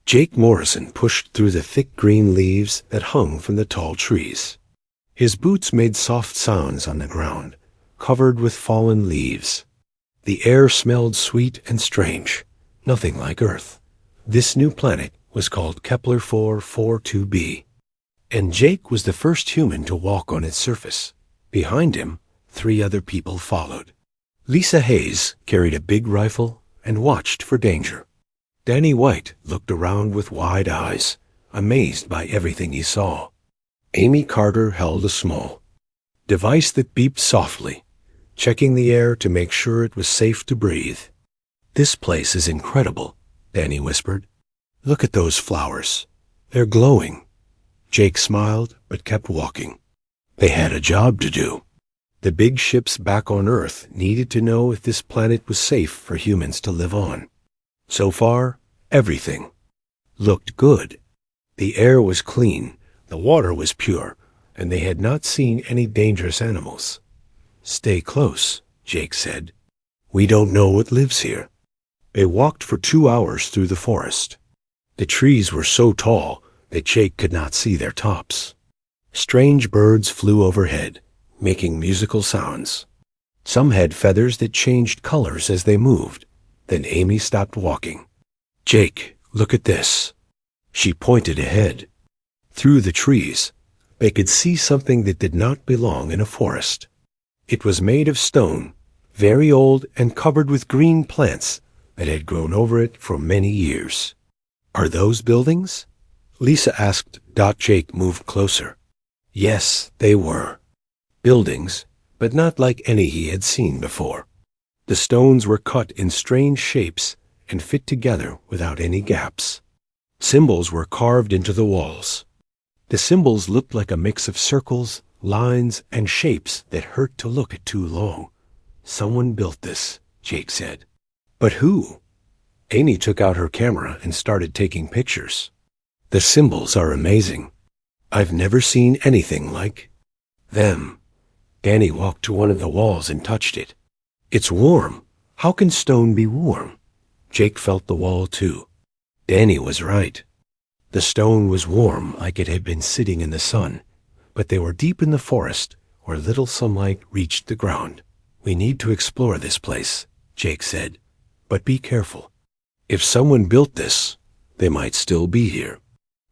Jake Morrison pushed through the thick green leaves that hung from the tall trees. His boots made soft sounds on the ground, covered with fallen leaves. The air smelled sweet and strange, nothing like Earth. This new planet was called Kepler 442b, and Jake was the first human to walk on its surface. Behind him, 3 other people followed. Lisa Hayes carried a big rifle and watched for danger. Danny White looked around with wide eyes, amazed by everything he saw. Amy Carter held a small device that beeped softly, checking the air to make sure it was safe to breathe. "This place is incredible," Danny whispered. "Look at those flowers. They're glowing." Jake smiled but kept walking. They had a job to do. The big ships back on Earth needed to know if this planet was safe for humans to live on. So far, everything looked good. The air was clean, the water was pure, and they had not seen any dangerous animals. "Stay close," Jake said. "We don't know what lives here." They walked for 2 hours through the forest. The trees were so tall that Jake could not see their tops. Strange birds flew overhead, making musical sounds. Some had feathers that changed colors as they moved. Then Amy stopped walking. "Jake, look at this." She pointed ahead. Through the trees, they could see something that did not belong in a forest. It was made of stone, very old and covered with green plants that had grown over it for many years. "Are those buildings?" Lisa asked. Jake moved closer. Yes, they were. Buildings, but not like any he had seen before. The stones were cut in strange shapes and fit together without any gaps. Symbols were carved into the walls. The symbols looked like a mix of circles, lines, and shapes that hurt to look at too long. "Someone built this," Jake said. "But who?" Amy took out her camera and started taking pictures. "The symbols are amazing. I've never seen anything like them." Danny walked to one of the walls and touched it. "It's warm. How can stone be warm?" Jake felt the wall too. Danny was right. The stone was warm like it had been sitting in the sun, but they were deep in the forest where little sunlight reached the ground. "We need to explore this place," Jake said. "But be careful. If someone built this, they might still be here."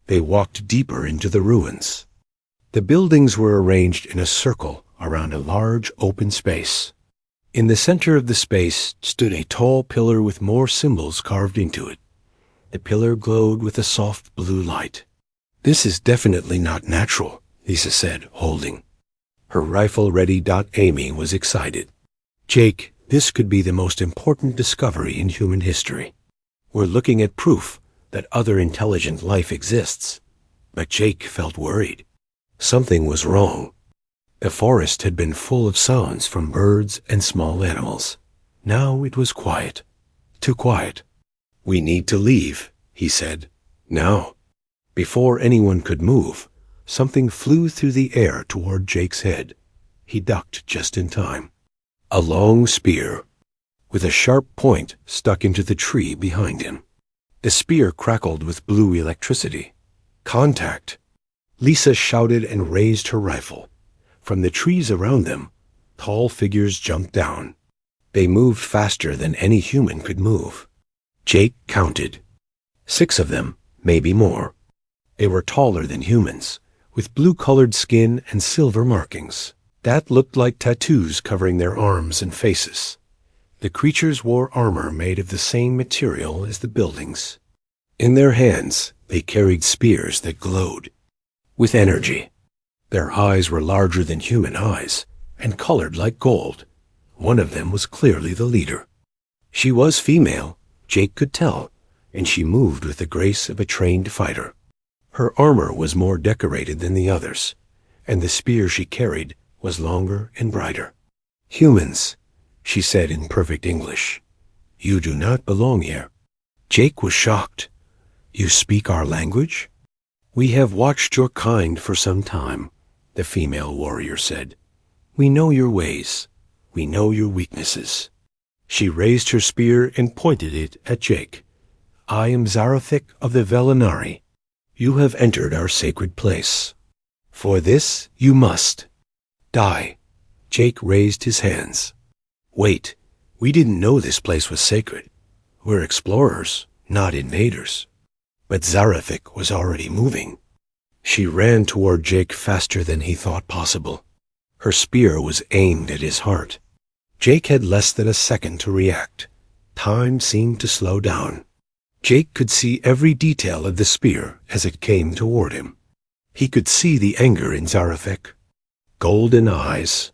They walked deeper into the ruins. The buildings were arranged in a circle around a large open space. In the center of the space stood a tall pillar with more symbols carved into it. The pillar glowed with a soft blue light. "This is definitely not natural," Lisa said, holding her rifle ready. Amy was excited. "Jake, this could be the most important discovery in human history. We're looking at proof that other intelligent life exists." But Jake felt worried. Something was wrong. The forest had been full of sounds from birds and small animals. Now it was quiet. Too quiet. "We need to leave," he said. "Now." Before anyone could move, something flew through the air toward Jake's head. He ducked just in time. A long spear, with a sharp point stuck into the tree behind him. The spear crackled with blue electricity. "Contact!" Lisa shouted and raised her rifle. From the trees around them, tall figures jumped down. They moved faster than any human could move. Jake counted. 6 of them, maybe more. They were taller than humans, with blue-colored skin and silver markings. That looked like tattoos covering their arms and faces. The creatures wore armor made of the same material as the buildings. In their hands, they carried spears that glowed with energy. Their eyes were larger than human eyes and colored like gold. One of them was clearly the leader. She was female, Jake could tell, and she moved with the grace of a trained fighter. Her armor was more decorated than the others, and the spear she carried was longer and brighter. "Humans," she said in perfect English. "You do not belong here." Jake was shocked. "You speak our language?" "We have watched your kind for some time," the female warrior said. "We know your ways. We know your weaknesses." She raised her spear and pointed it at Jake. I am Zarathik of the Velinari. You have entered our sacred place. For this you must die." Jake raised his hands. "Wait, we didn't know this place was sacred. We're explorers, not invaders." But Zarathik was already moving. She ran toward Jake faster than he thought possible. Her spear was aimed at his heart. Jake had less than a second to react. Time seemed to slow down. Jake could see every detail of the spear as it came toward him. He could see the anger in Zarathik. Golden eyes.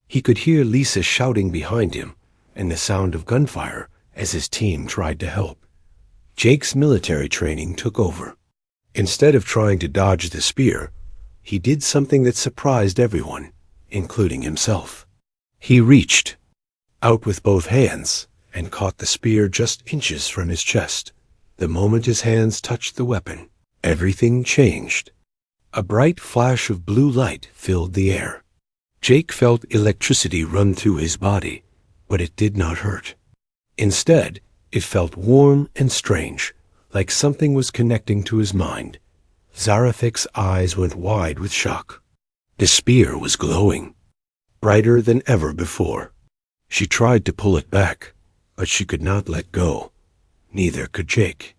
He could hear Lisa shouting behind him and the sound of gunfire as his team tried to help. Jake's military training took over. Instead of trying to dodge the spear, he did something that surprised everyone, including himself. He reached out with both hands and caught the spear just inches from his chest. The moment his hands touched the weapon, everything changed. A bright flash of blue light filled the air. Jake felt electricity run through his body, but it did not hurt. Instead, it felt warm and strange, like something was connecting to his mind. Zarathik's eyes went wide with shock. The spear was glowing, brighter than ever before. She tried to pull it back, but she could not let go. Neither could Jake.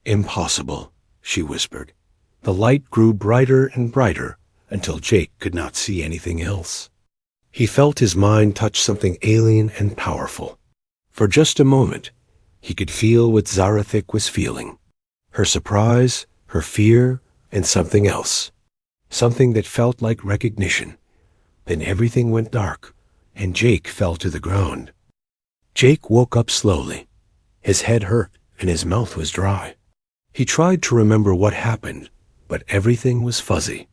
"Impossible," she whispered. The light grew brighter and brighter until Jake could not see anything else. He felt his mind touch something alien and powerful. For just a moment, he could feel what Zarathik was feeling. Her surprise, her fear, and something else. Something that felt like recognition. Then everything went dark, and Jake fell to the ground. Jake woke up slowly. His head hurt, and his mouth was dry. He tried to remember what happened, but everything was fuzzy.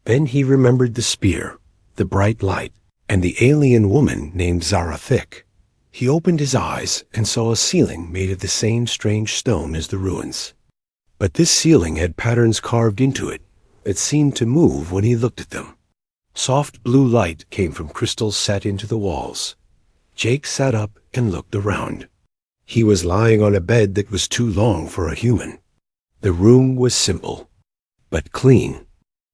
Then he remembered the spear, the bright light, and the alien woman named Zarathik. He opened his eyes and saw a ceiling made of the same strange stone as the ruins. But this ceiling had patterns carved into it that seemed to move when he looked at them. Soft blue light came from crystals set into the walls. Jake sat up and looked around. He was lying on a bed that was too long for a human. The room was simple, but clean.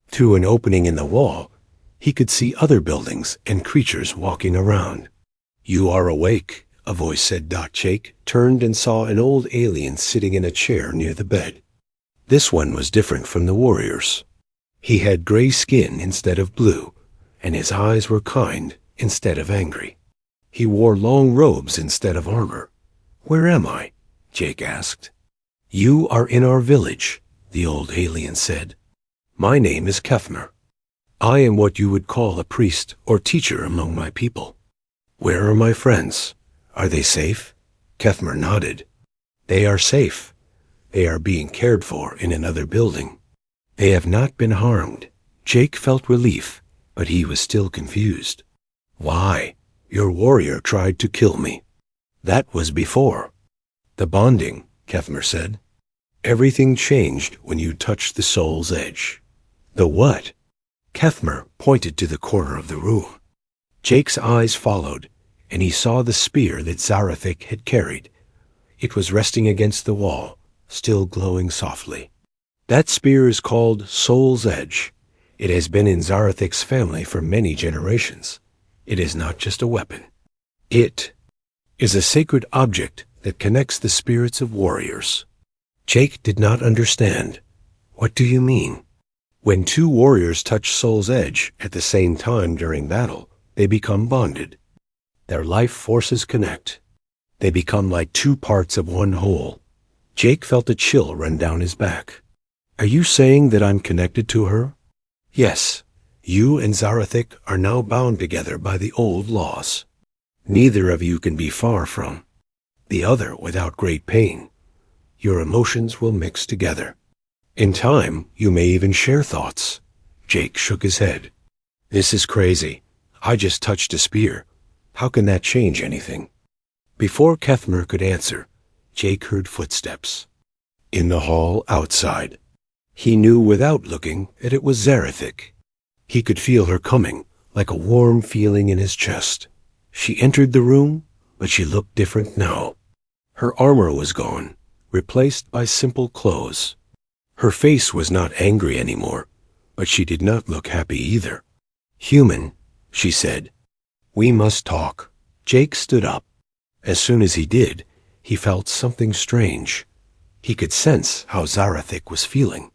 Through an opening in the wall, he could see other buildings and creatures walking around. "You are awake," a voice said. Jake turned and saw an old alien sitting in a chair near the bed. This one was different from the warriors. He had gray skin instead of blue, and his eyes were kind instead of angry. He wore long robes instead of armor. "Where am I?" Jake asked. "You are in our village," the old alien said. "My name is Kethmer. I am what you would call a priest or teacher among my people. Where are my friends? Are they safe?" Kethmer nodded. "They are safe. They are being cared for in another building. They have not been harmed." Jake felt relief, but he was still confused. "Why? Your warrior tried to kill me." "That was before." "The bonding," Kethmer said. "Everything changed when you touched the soul's edge." "The what?" Kethmer pointed to the corner of the room. Jake's eyes followed, and he saw the spear that Zarathik had carried. It was resting against the wall, still glowing softly. That spear is called Soul's Edge. It has been in Zarathik's family for many generations. It is not just a weapon. It is a sacred object that connects the spirits of warriors. Jake did not understand. "What do you mean?" "When two warriors touch Soul's Edge at the same time during battle, they become bonded. Their life forces connect. They become like two parts of one whole." Jake felt a chill run down his back. "Are you saying that I'm connected to her?" "Yes. You and Zarathik are now bound together by the old laws. Neither of you can be far from the other without great pain. Your emotions will mix together. In time, you may even share thoughts." Jake shook his head. "This is crazy. I just touched a spear. How can that change anything?" Before Kethmer could answer, Jake heard footsteps. In the hall outside. He knew without looking that it was Zarathik. He could feel her coming, like a warm feeling in his chest. She entered the room, but she looked different now. Her armor was gone, replaced by simple clothes. Her face was not angry anymore, but she did not look happy either. "Human," she said, "we must talk." Jake stood up. As soon as he did, he felt something strange. He could sense how Zarathik was feeling.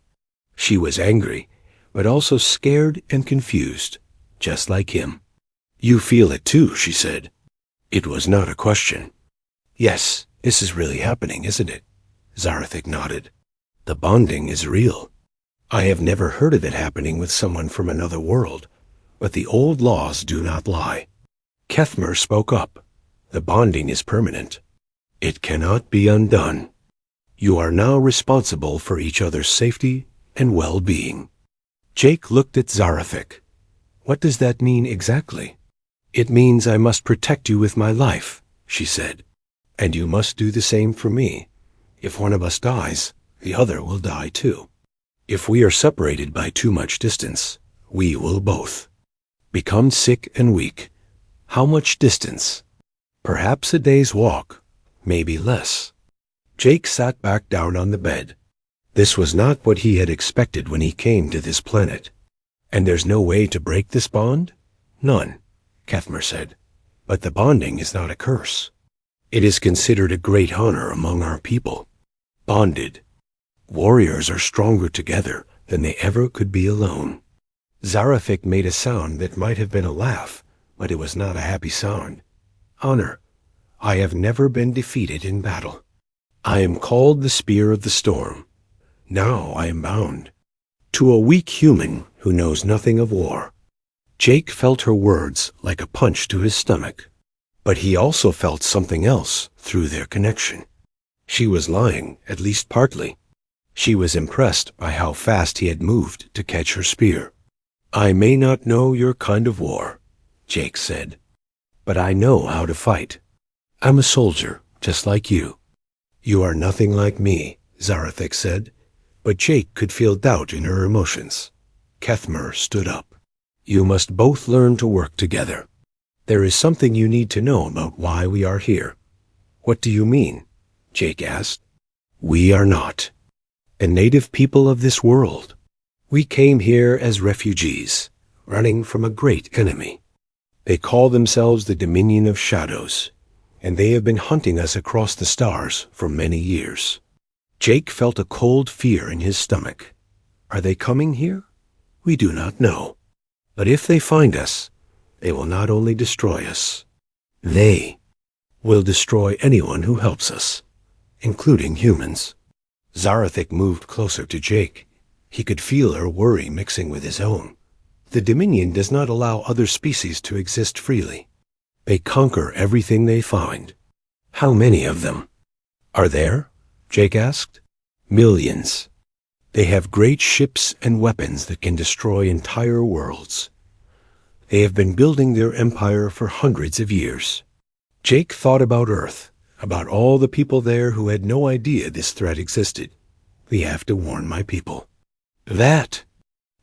She was angry, but also scared and confused, just like him. "You feel it too," she said. It was not a question. "Yes, this is really happening, isn't it?" Zarathik nodded. "The bonding is real. I have never heard of it happening with someone from another world, but the old laws do not lie." Kethmer spoke up. "The bonding is permanent. It cannot be undone. You are now responsible for each other's safety and well-being." Jake looked at Zarathik. "What does that mean exactly?" "It means I must protect you with my life," she said. "And you must do the same for me. If one of us dies, the other will die too. If we are separated by too much distance, we will both become sick and weak. How much distance? Perhaps a day's walk, maybe less." Jake sat back down on the bed. This was not what he had expected when he came to this planet. "And there's no way to break this bond?" "None," Kethmer said. "But the bonding is not a curse. It is considered a great honor among our people. Bonded, warriors are stronger together than they ever could be alone." Zarathik made a sound that might have been a laugh, but it was not a happy sound. "Honor. I have never been defeated in battle. I am called the Spear of the Storm. Now I am bound to a weak human who knows nothing of war." Jake felt her words like a punch to his stomach, but he also felt something else through their connection. She was lying, at least partly. She was impressed by how fast he had moved to catch her spear. "I may not know your kind of war," Jake said, "but I know how to fight. I'm a soldier, just like you." "You are nothing like me," Zarathik said, but Jake could feel doubt in her emotions. Kethmer stood up. "You must both learn to work together. There is something you need to know about why we are here." "What do you mean?" Jake asked. "We are not a native people of this world. We came here as refugees, running from a great enemy. They call themselves the Dominion of Shadows, and they have been hunting us across the stars for many years." Jake felt a cold fear in his stomach. "Are they coming here? We do not know. But if they find us, they will not only destroy us. They will destroy anyone who helps us, including humans." Zarathik moved closer to Jake. He could feel her worry mixing with his own. The Dominion does not allow other species to exist freely. They conquer everything they find. "How many of them are there?" Jake asked. "Millions. They have great ships and weapons that can destroy entire worlds. They have been building their empire for hundreds of years." Jake thought about Earth, about all the people there who had no idea this threat existed. "We have to warn my people." "That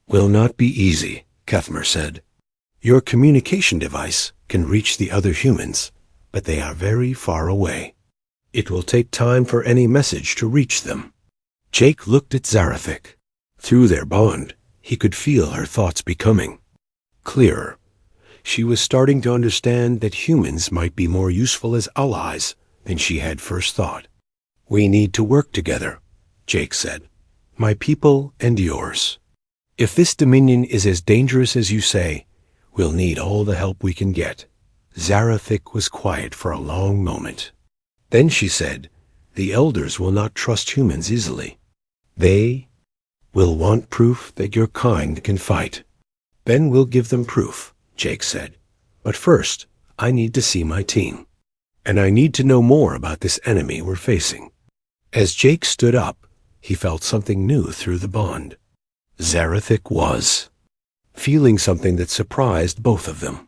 will not be easy," Kethmer said. "Your communication device can reach the other humans, but they are very far away. It will take time for any message to reach them." Jake looked at Zarathik. Through their bond, he could feel her thoughts becoming clearer. She was starting to understand that humans might be more useful as allies than she had first thought. "We need to work together," Jake said. "My people and yours. If this Dominion is as dangerous as you say, we'll need all the help we can get." Zarathik was quiet for a long moment. Then she said, "The elders will not trust humans easily. They will want proof that your kind can fight." "Then we'll give them proof," Jake said. "But first, I need to see my team. And I need to know more about this enemy we're facing." As Jake stood up, he felt something new through the bond. Zarathik was feeling something that surprised both of them.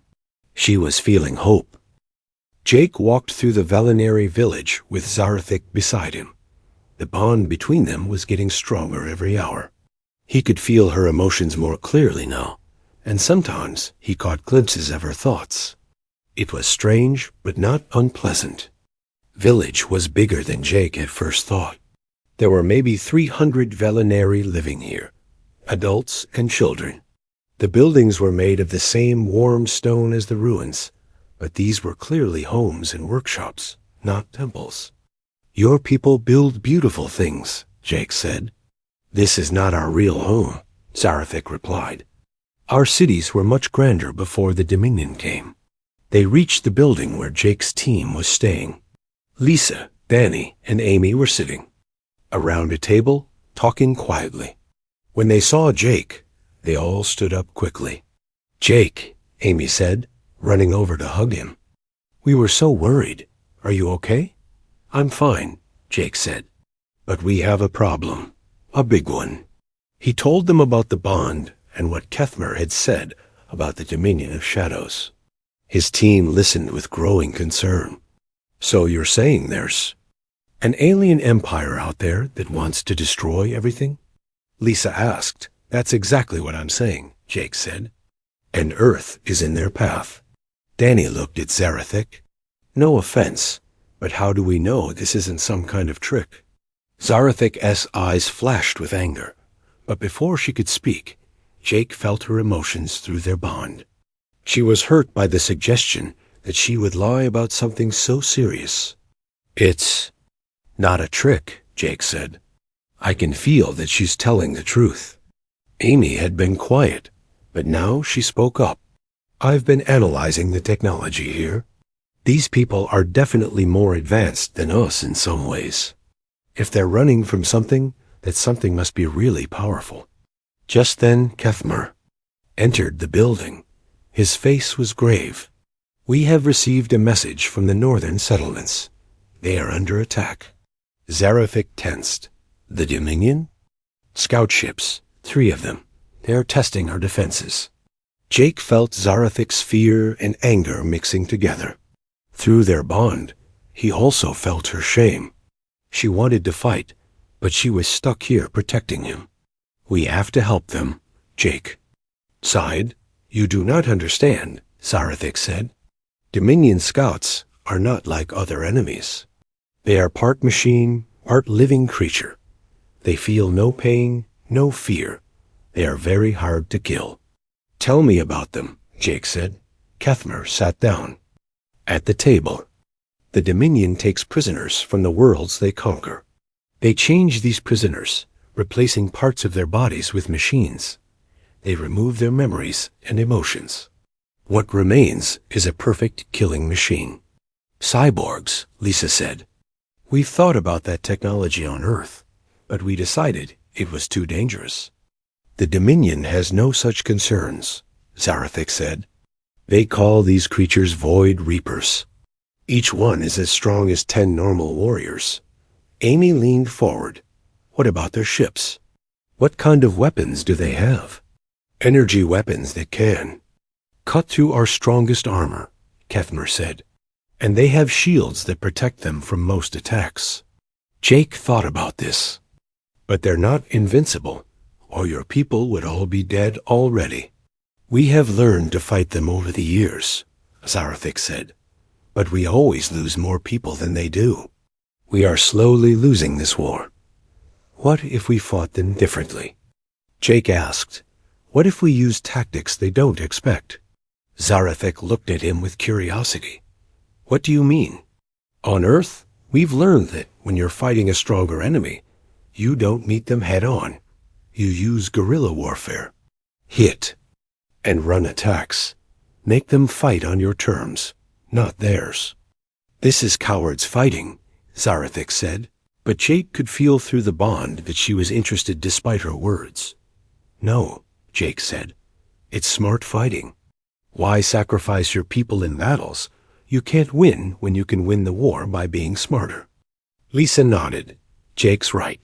She was feeling hope. Jake walked through the Velinary village with Zarathik beside him. The bond between them was getting stronger every hour. He could feel her emotions more clearly now, and sometimes he caught glimpses of her thoughts. It was strange, but not unpleasant. Village was bigger than Jake had first thought. There were maybe 300 Velinari living here, adults and children. The buildings were made of the same warm stone as the ruins, but these were clearly homes and workshops, not temples. Your people build beautiful things, Jake said. This is not our real home, Zarathic replied. Our cities were much grander before the Dominion came. They reached the building where Jake's team was staying. Lisa, Danny, and Amy were sitting around a table, talking quietly. When they saw Jake, they all stood up quickly. Jake, Amy said, running over to hug him. We were so worried. Are you okay? I'm fine, Jake said. But we have a problem. A big one. He told them about the bond and what Kethmer had said about the Dominion of Shadows. His team listened with growing concern. So you're saying there's an alien empire out there that wants to destroy everything? Lisa asked. That's exactly what I'm saying, Jake said. And Earth is in their path. Danny looked at Zarathic. No offense, but how do we know this isn't some kind of trick? Zarathic's eyes flashed with anger, but before she could speak, Jake felt her emotions through their bond. She was hurt by the suggestion that she would lie about something so serious. It's not a trick, Jake said. I can feel that she's telling the truth. Amy had been quiet, but now she spoke up. I've been analyzing the technology here. These people are definitely more advanced than us in some ways. If they're running from something, that something must be really powerful. Just then, Kethmer entered the building. His face was grave. We have received a message from the northern settlements. They are under attack. Zarathic tensed. The Dominion? Scout ships, 3 of them. They are testing our defenses. Jake felt Zarathic's fear and anger mixing together. Through their bond, he also felt her shame. She wanted to fight, but she was stuck here protecting him. We have to help them, Jake sighed. You do not understand, Zarathic said. Dominion scouts are not like other enemies. They are part machine, part living creature. They feel no pain, no fear. They are very hard to kill. Tell me about them, Jake said. Kethmer sat down. At the table, the Dominion takes prisoners from the worlds they conquer. They change these prisoners, replacing parts of their bodies with machines. They remove their memories and emotions. What remains is a perfect killing machine. Cyborgs, Lisa said. We've thought about that technology on Earth, but we decided it was too dangerous. The Dominion has no such concerns, Zarathic said. They call these creatures Void Reapers. Each one is as strong as 10 normal warriors. Amy leaned forward. What about their ships? What kind of weapons do they have? Energy weapons that can cut through our strongest armor, Kethmer said. And they have shields that protect them from most attacks. Jake thought about this. But they're not invincible, or your people would all be dead already. We have learned to fight them over the years, Zarathic said. But we always lose more people than they do. We are slowly losing this war. What if we fought them differently? Jake asked. What if we used tactics they don't expect? Zarathic looked at him with curiosity. What do you mean? On Earth, we've learned that when you're fighting a stronger enemy, you don't meet them head-on. You use guerrilla warfare. Hit and run attacks. Make them fight on your terms, not theirs. This is cowards fighting, Zarathic said, but Jake could feel through the bond that she was interested despite her words. No, Jake said. It's smart fighting. Why sacrifice your people in battles? You can't win when you can win the war by being smarter. Lisa nodded. Jake's right.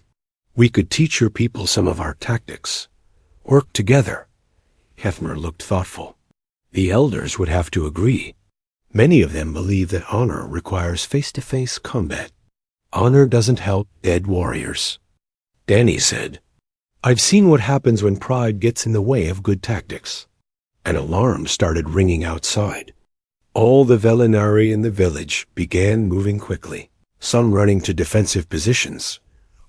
We could teach your people some of our tactics. Work together. Kethmer looked thoughtful. The elders would have to agree. Many of them believe that honor requires face-to-face combat. Honor doesn't help dead warriors. Danny said, I've seen what happens when pride gets in the way of good tactics. An alarm started ringing outside. All the Velinari in the village began moving quickly, some running to defensive positions,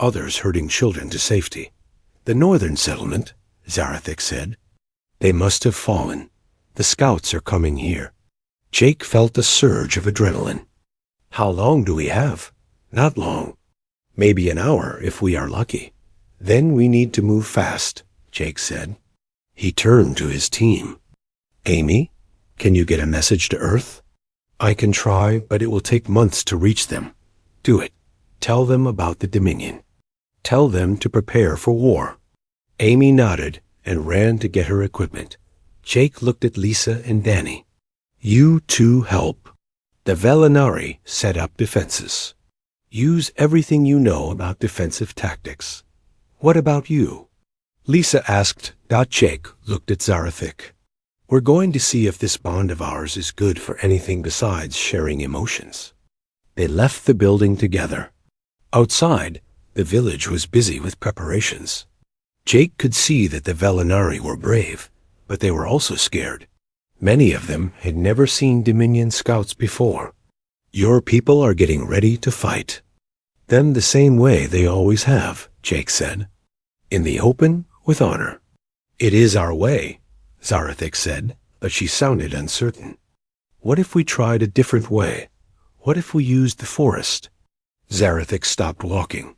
others herding children to safety. The northern settlement, Zarathik said. They must have fallen. The scouts are coming here. Jake felt a surge of adrenaline. How long do we have? Not long. Maybe an hour if we are lucky. Then we need to move fast, Jake said. He turned to his team. Amy, can you get a message to Earth? I can try, but it will take months to reach them. Do it. Tell them about the Dominion. Tell them to prepare for war. Amy nodded and ran to get her equipment. Jake looked at Lisa and Danny. You two help. The Velinari set up defenses. Use everything you know about defensive tactics. What about you? Lisa asked. Jake looked at Zarathik. We're going to see if this bond of ours is good for anything besides sharing emotions. They left the building together. Outside, the village was busy with preparations. Jake could see that the Velinari were brave, but they were also scared. Many of them had never seen Dominion scouts before. Your people are getting ready to fight. Them the same way they always have, Jake said. In the open, with honor. It is our way, Zarathik said, but she sounded uncertain. What if we tried a different way? What if we used the forest? Zarathik stopped walking.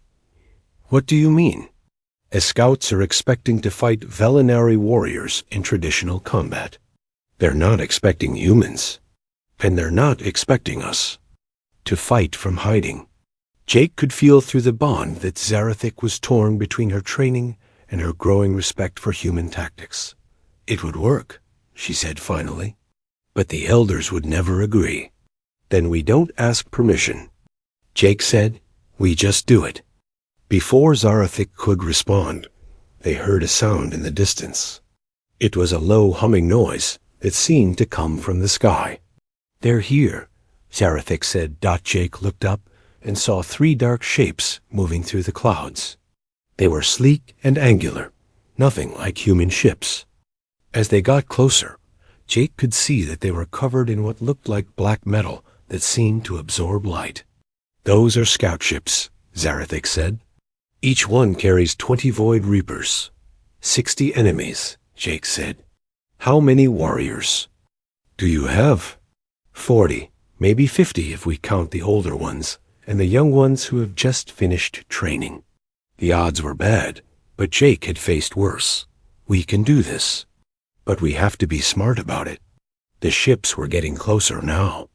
What do you mean? As scouts are expecting to fight Velinari warriors in traditional combat. They're not expecting humans. And they're not expecting us. To fight from hiding. Jake could feel through the bond that Zarathik was torn between her training and her growing respect for human tactics. It would work, she said finally. But the elders would never agree. Then we don't ask permission. Jake said, we just do it. Before Zarathik could respond, they heard a sound in the distance. It was a low humming noise that seemed to come from the sky. They're here, Zarathik said. Jake looked up and saw 3 dark shapes moving through the clouds. They were sleek and angular, nothing like human ships. As they got closer, Jake could see that they were covered in what looked like black metal that seemed to absorb light. Those are scout ships, Zarathik said. Each one carries 20 Void Reapers. 60 enemies, Jake said. How many warriors? Do you have? 40, maybe 50 if we count the older ones, and the young ones who have just finished training. The odds were bad, but Jake had faced worse. We can do this. But we have to be smart about it. The ships were getting closer now.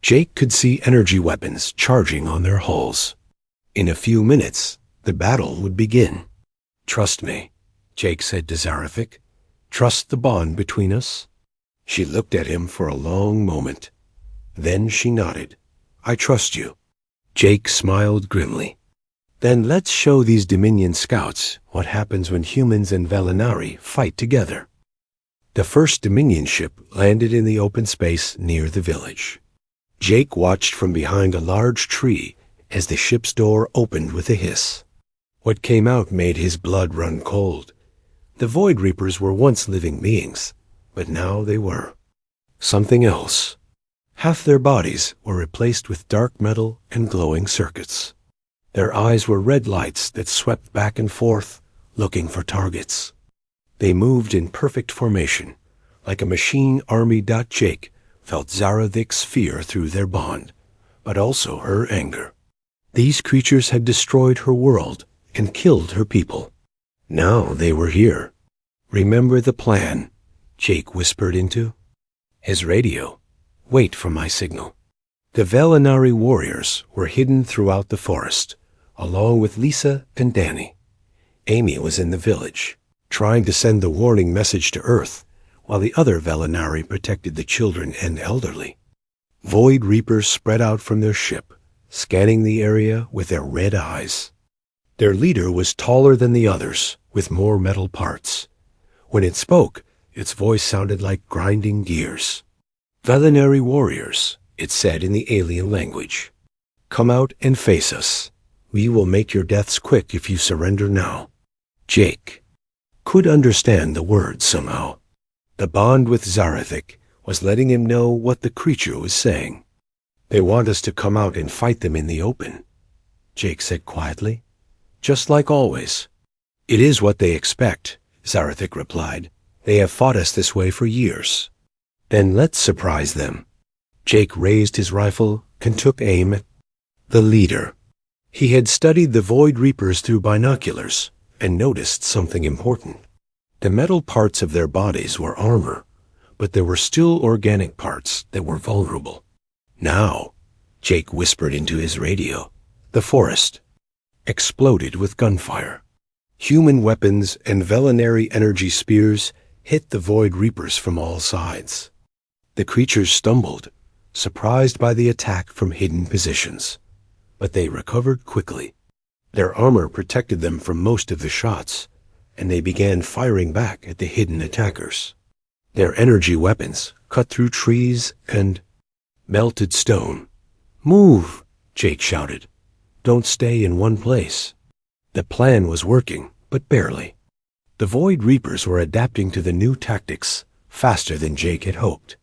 Jake could see energy weapons charging on their hulls. In a few minutes, the battle would begin. Trust me, Jake said to Zarathik. Trust the bond between us? She looked at him for a long moment. Then she nodded. I trust you. Jake smiled grimly. Then let's show these Dominion scouts what happens when humans and Velinari fight together. The first Dominion ship landed in the open space near the village. Jake watched from behind a large tree as the ship's door opened with a hiss. What came out made his blood run cold. The Void Reapers were once living beings, but now they were something else. Half their bodies were replaced with dark metal and glowing circuits. Their eyes were red lights that swept back and forth, looking for targets. They moved in perfect formation, like a machine army. Jake felt Zarathik's fear through their bond, but also her anger. These creatures had destroyed her world and killed her people. Now they were here. Remember the plan, Jake whispered into his radio. Wait for my signal. The Velinari warriors were hidden throughout the forest, along with Lisa and Danny. Amy was in the village, trying to send the warning message to Earth, while the other Velinari protected the children and elderly. Void Reapers spread out from their ship, scanning the area with their red eyes. Their leader was taller than the others, with more metal parts. When it spoke, its voice sounded like grinding gears. Velinari warriors, it said in the alien language. Come out and face us. We will make your deaths quick if you surrender now. Jake could understand the words somehow. The bond with Zarathik was letting him know what the creature was saying. They want us to come out and fight them in the open, Jake said quietly. just like always. It is what they expect, Zarathik replied. They have fought us this way for years. Then let's surprise them. Jake raised his rifle and took aim at the leader. He had studied the Void Reapers through binoculars and noticed something important. The metal parts of their bodies were armor, but there were still organic parts that were vulnerable. Now, Jake whispered into his radio, the forest exploded with gunfire. Human weapons and Velinary energy spears hit the Void Reapers from all sides. The creatures stumbled, surprised by the attack from hidden positions, but they recovered quickly. Their armor protected them from most of the shots, and they began firing back at the hidden attackers. Their energy weapons cut through trees and melted stone. "Move!" Jake shouted. "Don't stay in one place." The plan was working, but barely. The Void Reapers were adapting to the new tactics faster than Jake had hoped.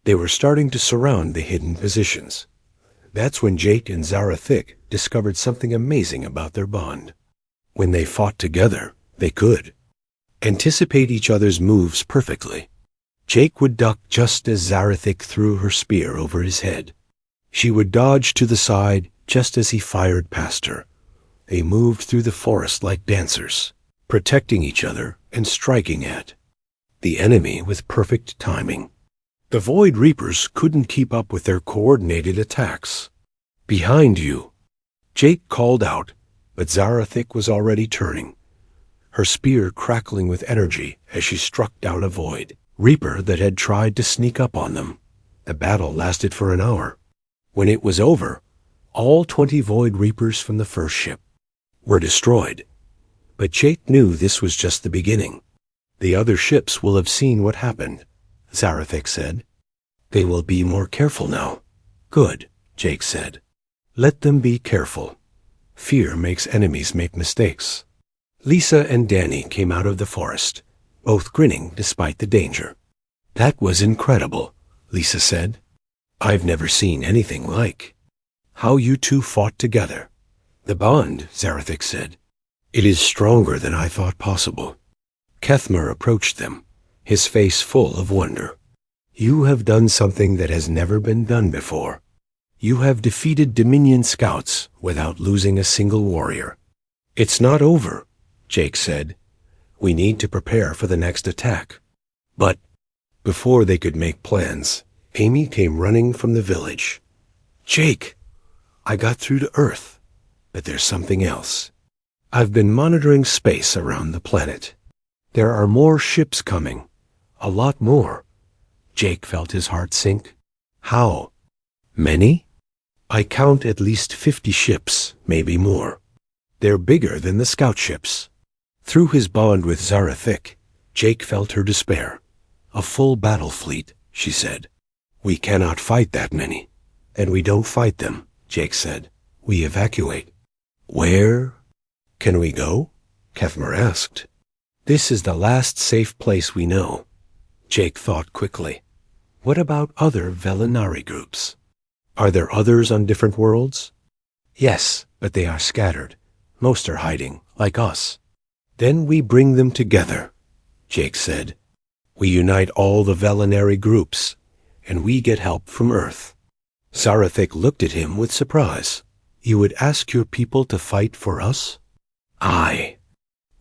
They were starting to surround the hidden positions. That's when Jake and Zarathik discovered something amazing about their bond. When they fought together, they could anticipate each other's moves perfectly. Jake would duck just as Zarathik threw her spear over his head. She would dodge to the side just as he fired past her. They moved through the forest like dancers, protecting each other and striking at the enemy with perfect timing. The Void Reapers couldn't keep up with their coordinated attacks. "Behind you!" Jake called out, but Zarathik was already turning, her spear crackling with energy as she struck down a Void Reaper that had tried to sneak up on them. The battle lasted for an hour. When it was over, all 20 Void Reapers from the first ship were destroyed. But Jake knew this was just the beginning. "The other ships will have seen what happened," Zarathik said. "They will be more careful now." "Good," Jake said. "Let them be careful. Fear makes enemies make mistakes." Lisa and Danny came out of the forest, both grinning despite the danger. "That was incredible," Lisa said. "I've never seen anything like how you two fought together." "The bond," Zarathik said. "It is stronger than I thought possible." Kethmer approached them, his face full of wonder. "You have done something that has never been done before. You have defeated Dominion scouts without losing a single warrior." "It's not over," Jake said. "We need to prepare for the next attack." But before they could make plans, Amy came running from the village. "Jake, I got through to Earth, but there's something else. I've been monitoring space around the planet. There are more ships coming, a lot more." Jake felt his heart sink. "How many?" "I count at least 50 ships, maybe more. They're bigger than the scout ships." Through his bond with Zarathik, Jake felt her despair. "A full battle fleet," she said. "We cannot fight that many." "And we don't fight them," Jake said. "We evacuate." "Where can we go?" Kethmer asked. "This is the last safe place we know." Jake thought quickly. "What about other Velinari groups? Are there others on different worlds?" "Yes, but they are scattered. Most are hiding, like us." "Then we bring them together," Jake said. "We unite all the Velinari groups, and we get help from Earth." Zarathik looked at him with surprise. "You would ask your people to fight for us?" "I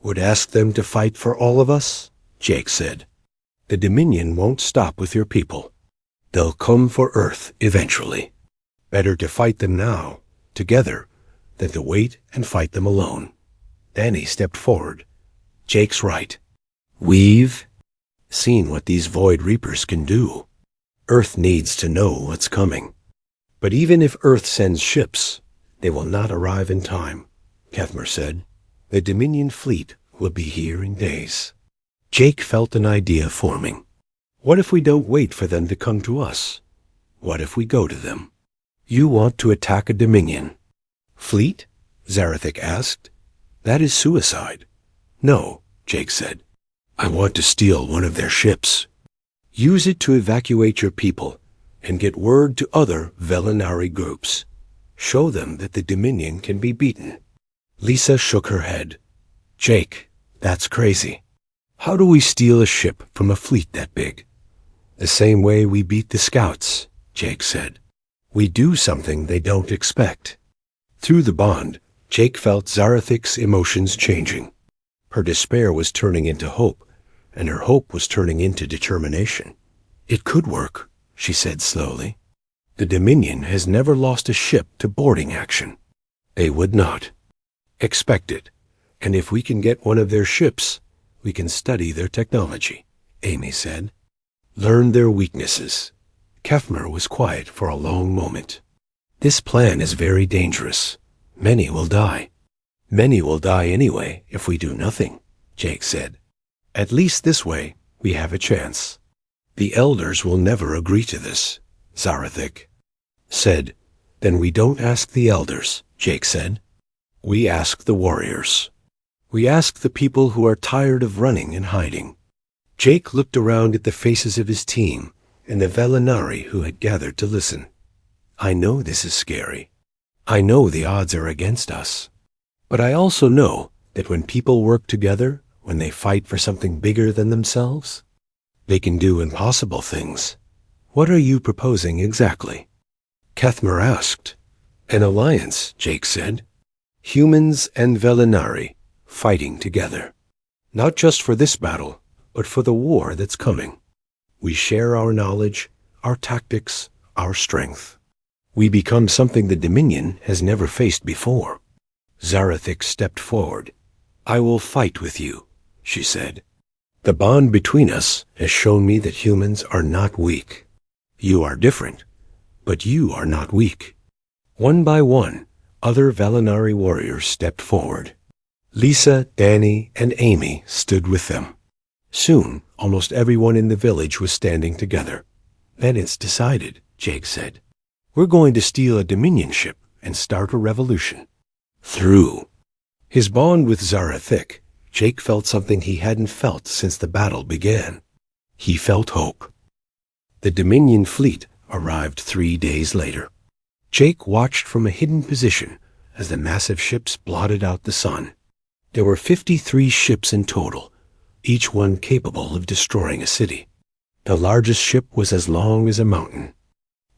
would ask them to fight for all of us," Jake said. "The Dominion won't stop with your people. They'll come for Earth eventually. Better to fight them now, together, than to wait and fight them alone." Danny stepped forward. "Jake's right. We've seen what these Void Reapers can do. Earth needs to know what's coming. But even if Earth sends ships, they will not arrive in time," Kethmer said. "The Dominion fleet will be here in days." Jake felt an idea forming. "What if we don't wait for them to come to us? What if we go to them?" "You want to attack a Dominion fleet?" Zarathik asked. "That is suicide." "No," Jake said. "I want to steal one of their ships. Use it to evacuate your people and get word to other Velinari groups. Show them that the Dominion can be beaten." Lisa shook her head. Jake, that's crazy. How do we steal a ship from a fleet that big? The same way we beat the scouts, Jake said. We do something they don't expect. Through the bond, Jake felt Zarathik's emotions changing. Her despair was turning into hope, and her hope was turning into determination. It could work, she said slowly. The Dominion has never lost a ship to boarding action. They would not. Expect it, and if we can get one of their ships, we can study their technology, Amy said. Learn their weaknesses. Kefmer was quiet for a long moment. This plan is very dangerous. Many will die. Many will die anyway if we do nothing, Jake said. At least this way, we have a chance. The elders will never agree to this, Zarathik said. Then we don't ask the elders, Jake said. We ask the warriors. We ask the people who are tired of running and hiding. Jake looked around at the faces of his team and the Velinari who had gathered to listen. I know this is scary. I know the odds are against us. But I also know that when people work together, when they fight for something bigger than themselves, they can do impossible things. What are you proposing exactly? Kethmer asked. An alliance, Jake said. Humans and Velinari fighting together. Not just for this battle, but for the war that's coming. We share our knowledge, our tactics, our strength. We become something the Dominion has never faced before. Zarathik stepped forward. I will fight with you, she said. The bond between us has shown me that humans are not weak. You are different, but you are not weak. One by one, other Velinari warriors stepped forward. Lisa, Danny, and Amy stood with them. Soon, almost everyone in the village was standing together. Then it's decided, Jake said. We're going to steal a Dominion ship and start a revolution. Through his bond with Zarathik, Jake felt something he hadn't felt since the battle began. He felt hope. The Dominion fleet arrived 3 days later. Jake watched from a hidden position as the massive ships blotted out the sun. There were 53 ships in total, each one capable of destroying a city. The largest ship was as long as a mountain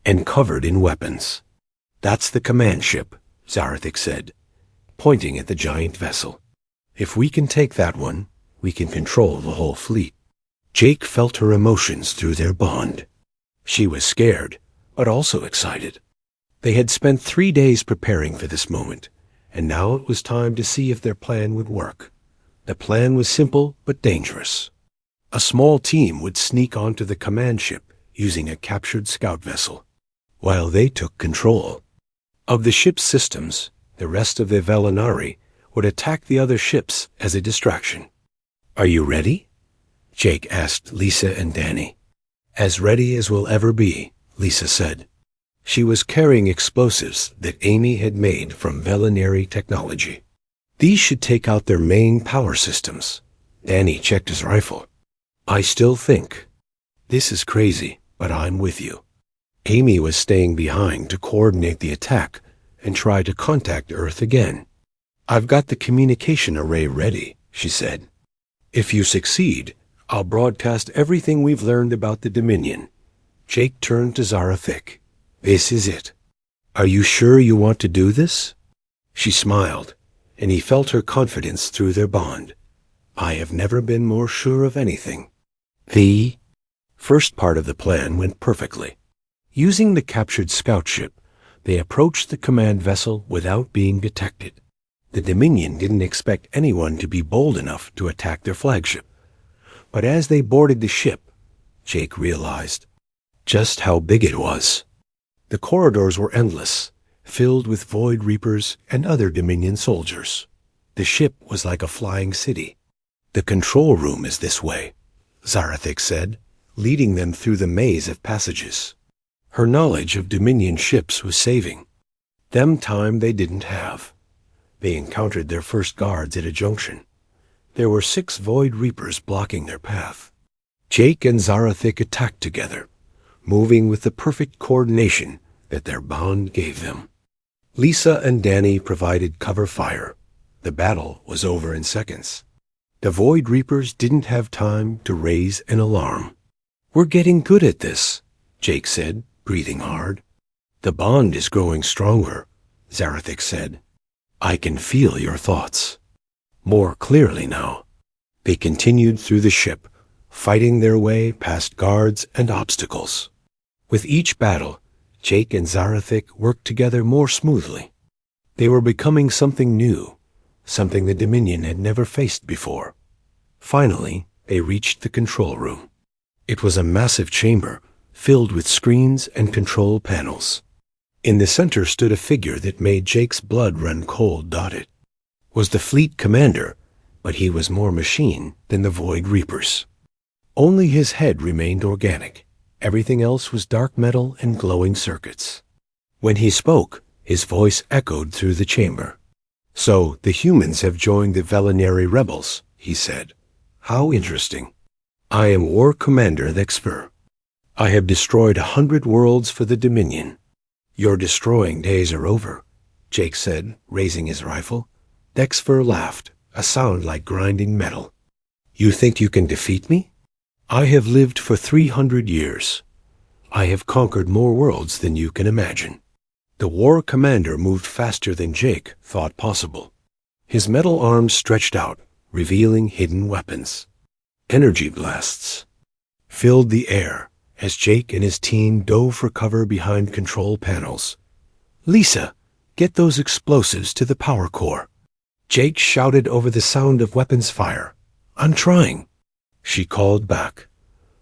and covered in weapons. That's the command ship, Zarathik said, pointing at the giant vessel. If we can take that one, we can control the whole fleet. Jake felt her emotions through their bond. She was scared, but also excited. They had spent 3 days preparing for this moment, and now it was time to see if their plan would work. The plan was simple but dangerous. A small team would sneak onto the command ship using a captured scout vessel, while they took control of the ship's systems. The rest of the Velinari would attack the other ships as a distraction. Are you ready? Jake asked Lisa and Danny. As ready as we'll ever be, Lisa said. She was carrying explosives that Amy had made from Velinari technology. These should take out their main power systems. Danny checked his rifle. I still think. This is crazy, but I'm with you. Amy was staying behind to coordinate the attack and try to contact Earth again. I've got the communication array ready, she said. If you succeed, I'll broadcast everything we've learned about the Dominion. Jake turned to Zarathik. This is it. Are you sure you want to do this? She smiled, and he felt her confidence through their bond. I have never been more sure of anything. The first part of the plan went perfectly. Using the captured scout ship, they approached the command vessel without being detected. The Dominion didn't expect anyone to be bold enough to attack their flagship. But as they boarded the ship, Jake realized just how big it was. The corridors were endless, filled with Void Reapers and other Dominion soldiers. The ship was like a flying city. The control room is this way, Zarathik said, leading them through the maze of passages. Her knowledge of Dominion ships was saving them time they didn't have. They encountered their first guards at a junction. There were 6 Void Reapers blocking their path. Jake and Zarathik attacked together, moving with the perfect coordination that their bond gave them. Lisa and Danny provided cover fire. The battle was over in seconds. The Void Reapers didn't have time to raise an alarm. "We're getting good at this," Jake said, breathing hard. "The bond is growing stronger," Zarathik said. "I can feel your thoughts more clearly now." They continued through the ship, fighting their way past guards and obstacles. With each battle, Jake and Zarathik worked together more smoothly. They were becoming something new, something the Dominion had never faced before. Finally, they reached the control room. It was a massive chamber filled with screens and control panels. In the center stood a figure that made Jake's blood run cold. It was the fleet commander, but he was more machine than the Void Reapers. Only his head remained organic. Everything else was dark metal and glowing circuits. When he spoke, his voice echoed through the chamber. "So the humans have joined the Velinary rebels," he said. "How interesting. I am War Commander Thexfer. I have destroyed 100 worlds for the Dominion." "Your destroying days are over," Jake said, raising his rifle. Thexfer laughed, a sound like grinding metal. "You think you can defeat me? I have lived for 300 years. I have conquered more worlds than you can imagine." The War Commander moved faster than Jake thought possible. His metal arms stretched out, revealing hidden weapons. Energy blasts filled the air as Jake and his team dove for cover behind control panels. "Lisa, get those explosives to the power core." Jake shouted over the sound of weapons fire. "I'm trying," she called back,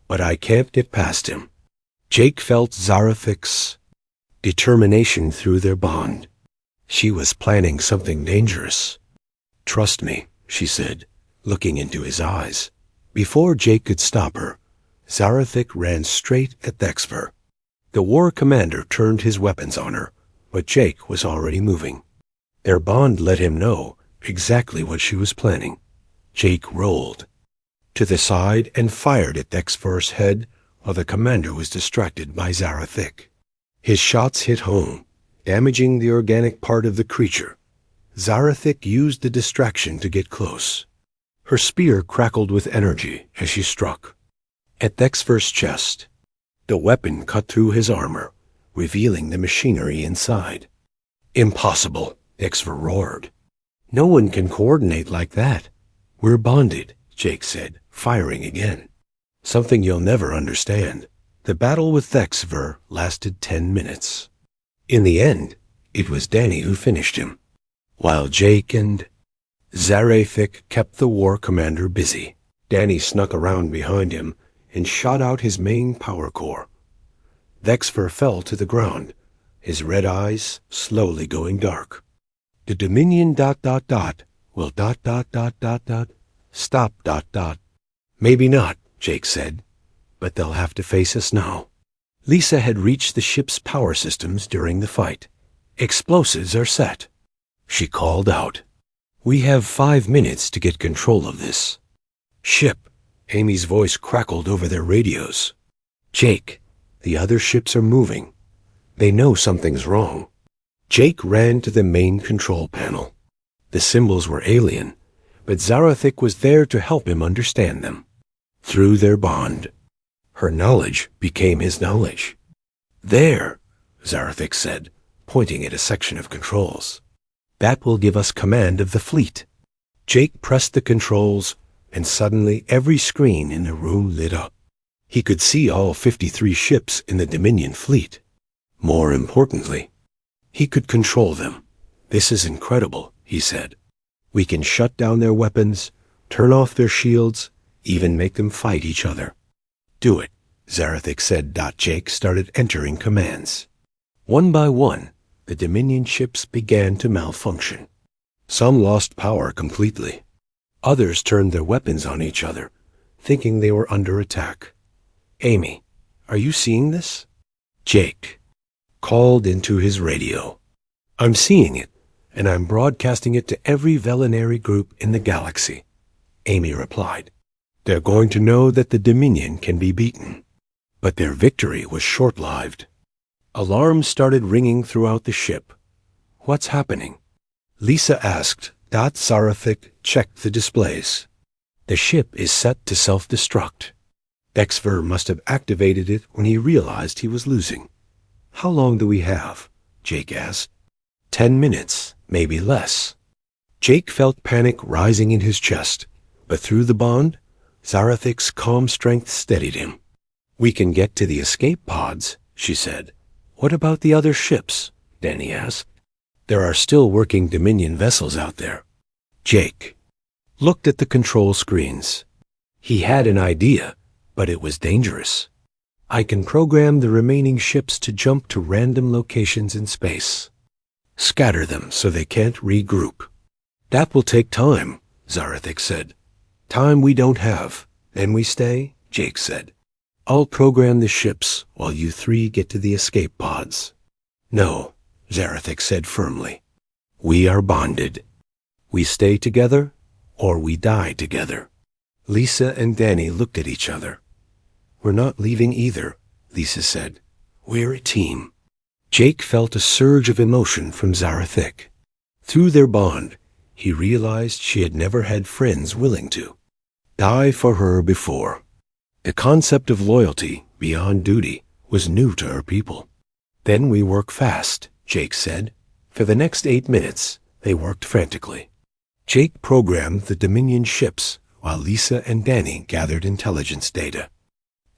"but I can't get past him." Jake felt Zarathik's determination through their bond. She was planning something dangerous. "Trust me," she said, looking into his eyes. Before Jake could stop her, Zarathik ran straight at Thexfer. The War Commander turned his weapons on her, but Jake was already moving. Their bond let him know exactly what she was planning. Jake rolled to the side and fired at Thexfer's head while the commander was distracted by Zarathik. His shots hit home, damaging the organic part of the creature. Zarathik used the distraction to get close. Her spear crackled with energy as she struck at Thexfer's chest. The weapon cut through his armor, revealing the machinery inside. "Impossible," Thexfer roared. "No one can coordinate like that." "We're bonded," Jake said, firing again. "Something you'll never understand." The battle with Thexfer lasted 10 minutes. In the end, it was Danny who finished him, while Jake and Zarathik kept the War Commander busy. Danny snuck around behind him and shot out his main power core. Thexfer fell to the ground, his red eyes slowly going dark. "The Dominion ... will ... stop ... Maybe not," Jake said, "but they'll have to face us now." Lisa had reached the ship's power systems during the fight. "Explosives are set," she called out. "We have 5 minutes to get control of this." "Ship," Amy's voice crackled over their radios. "Jake, the other ships are moving. They know something's wrong." Jake ran to the main control panel. The symbols were alien, but Zarathik was there to help him understand them. Through their bond, her knowledge became his knowledge. "There," Zarathik said, pointing at a section of controls. "That will give us command of the fleet." Jake pressed the controls, and suddenly every screen in the room lit up. He could see all 53 ships in the Dominion fleet. More importantly, he could control them. "This is incredible," he said. "We can shut down their weapons, turn off their shields, even make them fight each other." "Do it," Zarathik said. Jake started entering commands. One by one, the Dominion ships began to malfunction. Some lost power completely. Others turned their weapons on each other, thinking they were under attack. "Amy, are you seeing this?" Jake called into his radio. "I'm seeing it, and I'm broadcasting it to every Velinary group in the galaxy," Amy replied. "They're going to know that the Dominion can be beaten." But their victory was short-lived. Alarms started ringing throughout the ship. "What's happening?" Lisa asked Zarathic checked the displays. The ship is set to self-destruct. Dexver must have activated it when he realized he was losing. How long do we have? Jake asked. 10 minutes, maybe less. Jake felt panic rising in his chest, but through the bond, Zarathic's calm strength steadied him. We can get to the escape pods, she said. What about the other ships? Danny asked. There are still working Dominion vessels out there. Jake looked at the control screens. He had an idea, but it was dangerous. I can program the remaining ships to jump to random locations in space. Scatter them so they can't regroup. That will take time, Zarathic said. Time we don't have. Then we stay, Jake said. I'll program the ships while you three get to the escape pods. No, Zarathic said firmly. We are bonded. We stay together, or we die together. Lisa and Danny looked at each other. We're not leaving either, Lisa said. We're a team. Jake felt a surge of emotion from Zarathic. Through their bond, he realized she had never had friends willing to die for her before. The concept of loyalty beyond duty was new to her people. Then we work fast, Jake said. For the next 8 minutes, they worked frantically. Jake programmed the Dominion ships while Lisa and Danny gathered intelligence data.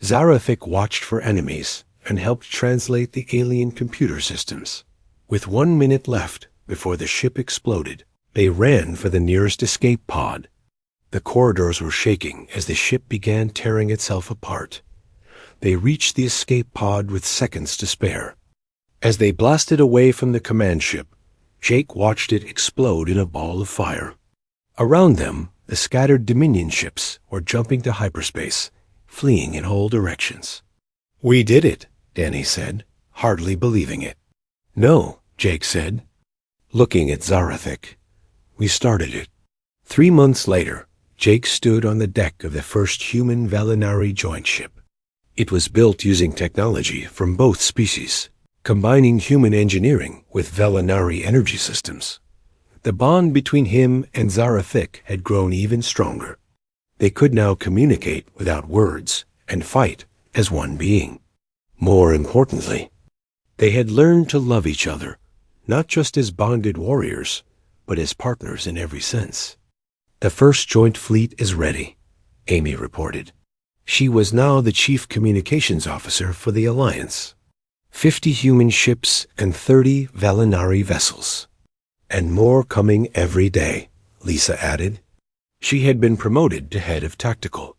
Zarathic watched for enemies and helped translate the alien computer systems. With 1 minute left before the ship exploded, they ran for the nearest escape pod. The corridors were shaking as the ship began tearing itself apart. They reached the escape pod with seconds to spare. As they blasted away from the command ship, Jake watched it explode in a ball of fire. Around them, the scattered Dominion ships were jumping to hyperspace, fleeing in all directions. We did it, Danny said, hardly believing it. No, Jake said, looking at Zarathic. We started it. 3 months later, Jake stood on the deck of the first human Velinari joint ship. It was built using technology from both species, combining human engineering with Velinari energy systems. The bond between him and Zarathic had grown even stronger. They could now communicate without words and fight as one being. More importantly, they had learned to love each other, not just as bonded warriors, but as partners in every sense. The first joint fleet is ready, Amy reported. She was now the chief communications officer for the Alliance. 50 human ships and 30 Velinari vessels. And more coming every day, Lisa added. She had been promoted to head of tactical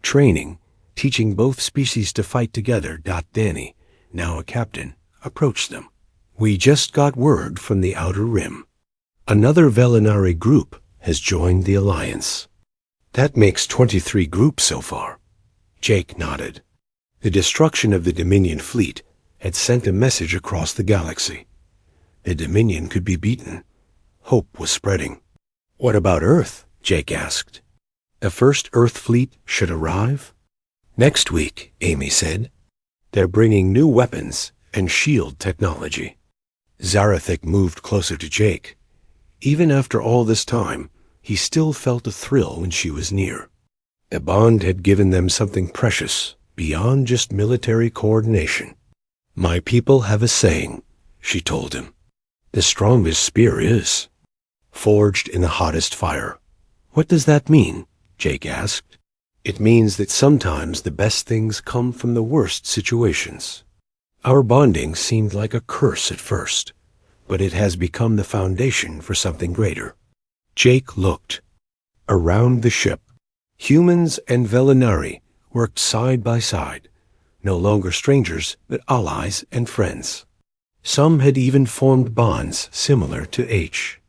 training, teaching both species to fight together. Danny, now a captain, approached them. We just got word from the Outer Rim. Another Velinari group has joined the Alliance. That makes 23 groups so far. Jake nodded. The destruction of the Dominion fleet had sent a message across the galaxy. The Dominion could be beaten. Hope was spreading. What about Earth? Jake asked. The first Earth fleet should arrive next week, Amy said. They're bringing new weapons and shield technology. Zarathic moved closer to Jake. Even after all this time, he still felt a thrill when she was near. The bond had given them something precious beyond just military coordination. My people have a saying, she told him. The strongest spear is forged in the hottest fire. What does that mean? Jake asked. It means that sometimes the best things come from the worst situations. Our bonding seemed like a curse at first, but it has become the foundation for something greater. Jake looked. Around the ship, humans and Velinari worked side by side, no longer strangers, but allies and friends. Some had even formed bonds similar to H.